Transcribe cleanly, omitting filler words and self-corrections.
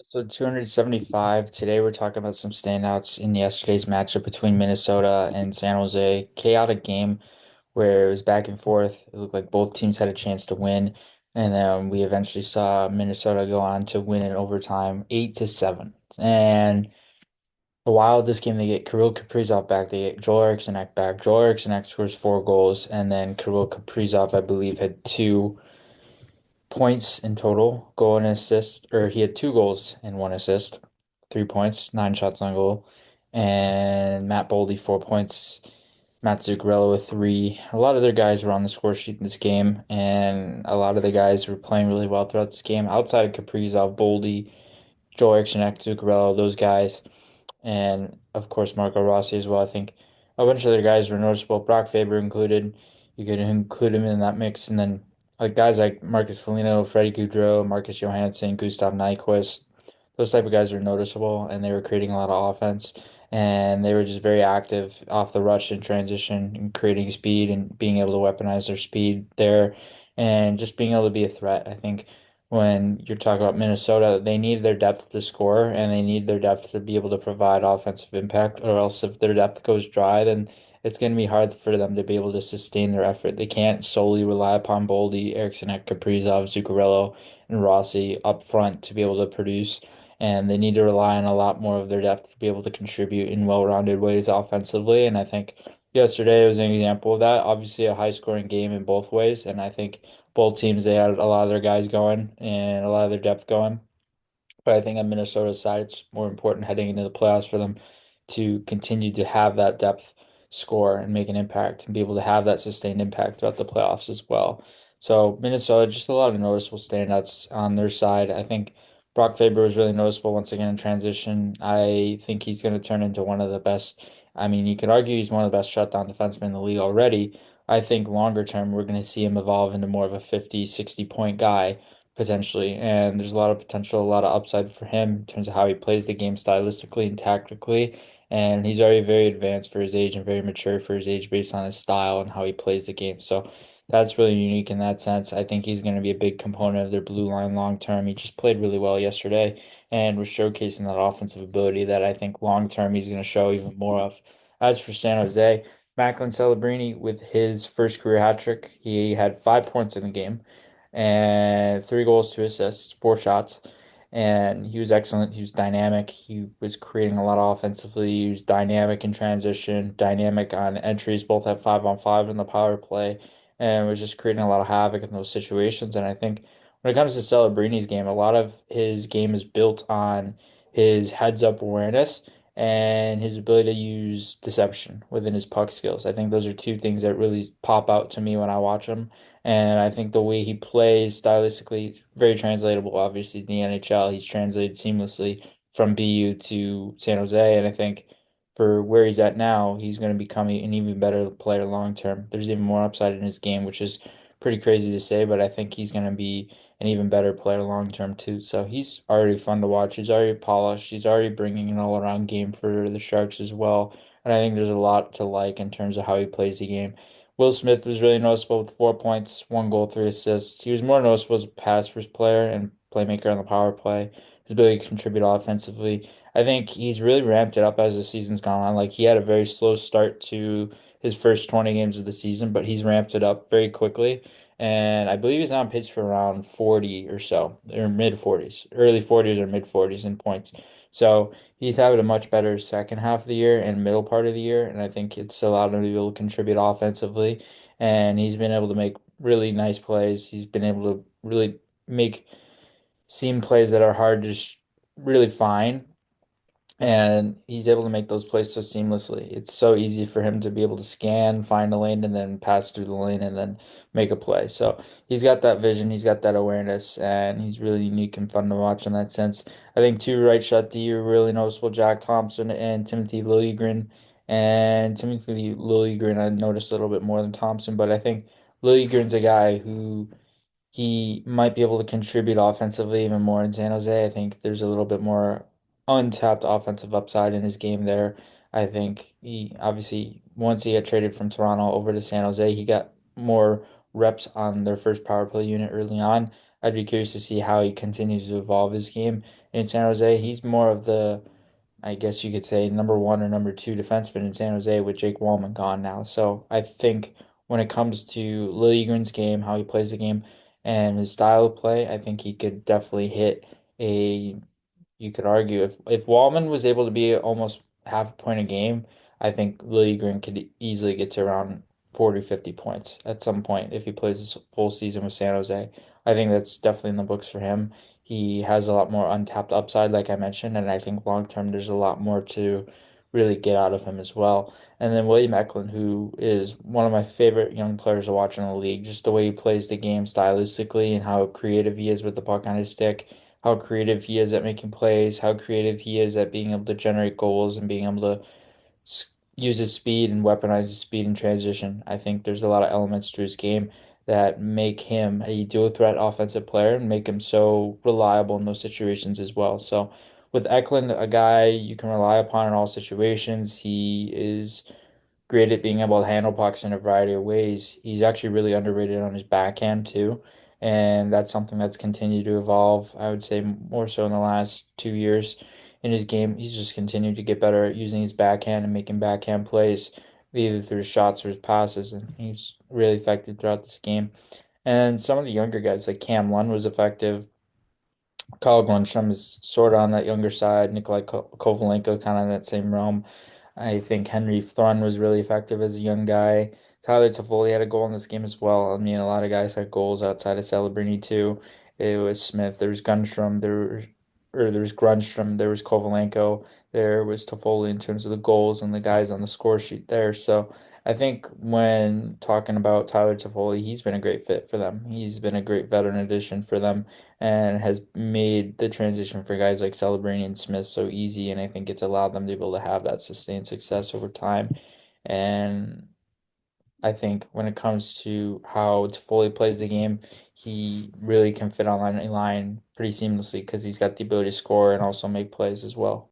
So 275. Today we're talking about some standouts in yesterday's matchup between Minnesota and San Jose. Chaotic game where it was back and forth. It looked like both teams had a chance to win. And then we eventually saw Minnesota go on to win in overtime 8-7. And a while this game they get Kirill Kaprizov back, they get Joel Eriksson back. Joel Eriksson scores 4 goals, and then Kirill Kaprizov, I believe, had 2 points in total, goal and assist, or he had 2 goals and 1 assist, 3 points, 9 shots on goal, and Matt Boldy 4 points, Matt Zuccarello with three. A lot of their guys were on the score sheet in this game, and a lot of the guys were playing really well throughout this game. Outside of Kaprizov, Boldy, Joel Eriksson, Zuccarello, those guys and of course Marco Rossi as well. I think a bunch of other guys were noticeable. Brock Faber included. You could include him in that mix, and then like guys like Marcus Foligno, Freddie Gaudreau, Marcus Johansson, Gustav Nyquist. Those type of guys were noticeable, and they were creating a lot of offense. And they were just very active off the rush and transition and creating speed and being able to weaponize their speed there and just being able to be a threat. I think when you're talking about Minnesota, they need their depth to score and they need their depth to be able to provide offensive impact, or else if their depth goes dry, then it's going to be hard for them to be able to sustain their effort. They can't solely rely upon Boldy, Eriksson, Kaprizov, Zuccarello, and Rossi up front to be able to produce, and they need to rely on a lot more of their depth to be able to contribute in well-rounded ways offensively. And I think yesterday was an example of that. Obviously, a high-scoring game in both ways, and I think both teams they had a lot of their guys going and a lot of their depth going. But I think on Minnesota's side, it's more important heading into the playoffs for them to continue to have that depth score and make an impact and be able to have that sustained impact throughout the playoffs as well. So Minnesota, just a lot of noticeable standouts on their side. I think Brock Faber was really noticeable once again in transition. I think he's going to turn into one of the best. I mean, you could argue he's one of the best shutdown defensemen in the league already. I think longer term, we're going to see him evolve into more of a 50, 60 point guy potentially. And there's a lot of potential, a lot of upside for him in terms of how he plays the game stylistically and tactically. And he's already very advanced for his age and very mature for his age based on his style and how he plays the game. So that's really unique in that sense. I think he's going to be a big component of their blue line long term. He just played really well yesterday and was showcasing that offensive ability that I think long term he's going to show even more of. As for San Jose, Macklin Celebrini with his first career hat trick, he had 5 points in the game and 3 goals, 2 assists, 4 shots. And he was excellent. He was dynamic. He was creating a lot offensively. He was dynamic in transition, dynamic on entries, both at 5-on-5 in the power play, and was just creating a lot of havoc in those situations. And I think when it comes to Celebrini's game, a lot of his game is built on his heads up awareness and his ability to use deception within his puck skills. I think those are two things that really pop out to me when I watch him. And I think the way he plays stylistically is very translatable. Obviously, in the NHL, he's translated seamlessly from BU to San Jose. And I think for where he's at now, he's going to become an even better player long term. There's even more upside in his game, which is pretty crazy to say, but I think he's going to be an even better player long term too. So he's already fun to watch. He's already polished. He's already bringing an all around game for the Sharks as well. And I think there's a lot to like in terms of how he plays the game. Will Smith was really noticeable with 4 points, 1 goal, 3 assists. He was more noticeable as a pass first player and playmaker on the power play. His ability to contribute offensively. I think he's really ramped it up as the season's gone on. Like he had a very slow start to his first 20 games of the season, but he's ramped it up very quickly. And I believe he's on pace for around 40 or so, or mid 40s, early 40s or mid 40s in points. So he's having a much better second half of the year and middle part of the year, and I think it's allowed him to be able to contribute offensively. And he's been able to make really nice plays. He's been able to really make seam plays that are hard to really find and he's able to make those plays so seamlessly. It's so easy for him to be able to scan, find a lane, and then pass through the lane and then make a play. So he's got that vision, he's got that awareness, and he's really unique and fun to watch in that sense. I think two right shot D are really noticeable, Jack Thompson and Timothy Liljegren. And Timothy Liljegren I noticed a little bit more than Thompson, but I think Liljegren's a guy who he might be able to contribute offensively even more in San Jose. I think there's a little bit more untapped offensive upside in his game there. I think he obviously once he got traded from Toronto over to San Jose, he got more reps on their first power play unit early on. I'd be curious to see how he continues to evolve his game in San Jose. He's more of the, I guess you could say, number one or number two defenseman in San Jose with Jake Wallman gone now. So I think when it comes to Lily Green's game, how he plays the game, and his style of play, I think he could definitely hit a, you could argue if Wallman was able to be almost half a point a game, I think Lily Green could easily get to around 40, 50 points at some point if he plays his full season with San Jose. I think that's definitely in the books for him. He has a lot more untapped upside, like I mentioned, and I think long term there's a lot more to really get out of him as well. And then William Eklund, who is one of my favorite young players to watch in the league, just the way he plays the game stylistically and how creative he is with the puck on his stick, how creative he is at making plays, how creative he is at being able to generate goals and being able to use his speed and weaponize his speed in transition. I think there's a lot of elements to his game that make him a dual threat offensive player and make him so reliable in those situations as well. So with Eklund, a guy you can rely upon in all situations, he is great at being able to handle pucks in a variety of ways. He's actually really underrated on his backhand too, and that's something that's continued to evolve. I would say more so in the last 2 years in his game. He's just continued to get better at using his backhand and making backhand plays, either through his shots or his passes, and he's really effective throughout this game. And some of the younger guys, like Cam Lund, was effective. Kyle Grundstrom is sort of on that younger side. Nikolai Kovalenko kind of in that same realm. I think Henry Thrun was really effective as a young guy. Tyler Toffoli had a goal in this game as well. I mean, a lot of guys had goals outside of Celebrini too. It was Smith, there was Gunstrom, there was Grundstrom, there was Kovalenko, there was Toffoli in terms of the goals and the guys on the score sheet there. So I think when talking about Tyler Toffoli, he's been a great fit for them. He's been a great veteran addition for them and has made the transition for guys like Celebrini and Smith so easy. And I think it's allowed them to be able to have that sustained success over time. And I think when it comes to how Toffoli plays the game, he really can fit on any line pretty seamlessly because he's got the ability to score and also make plays as well.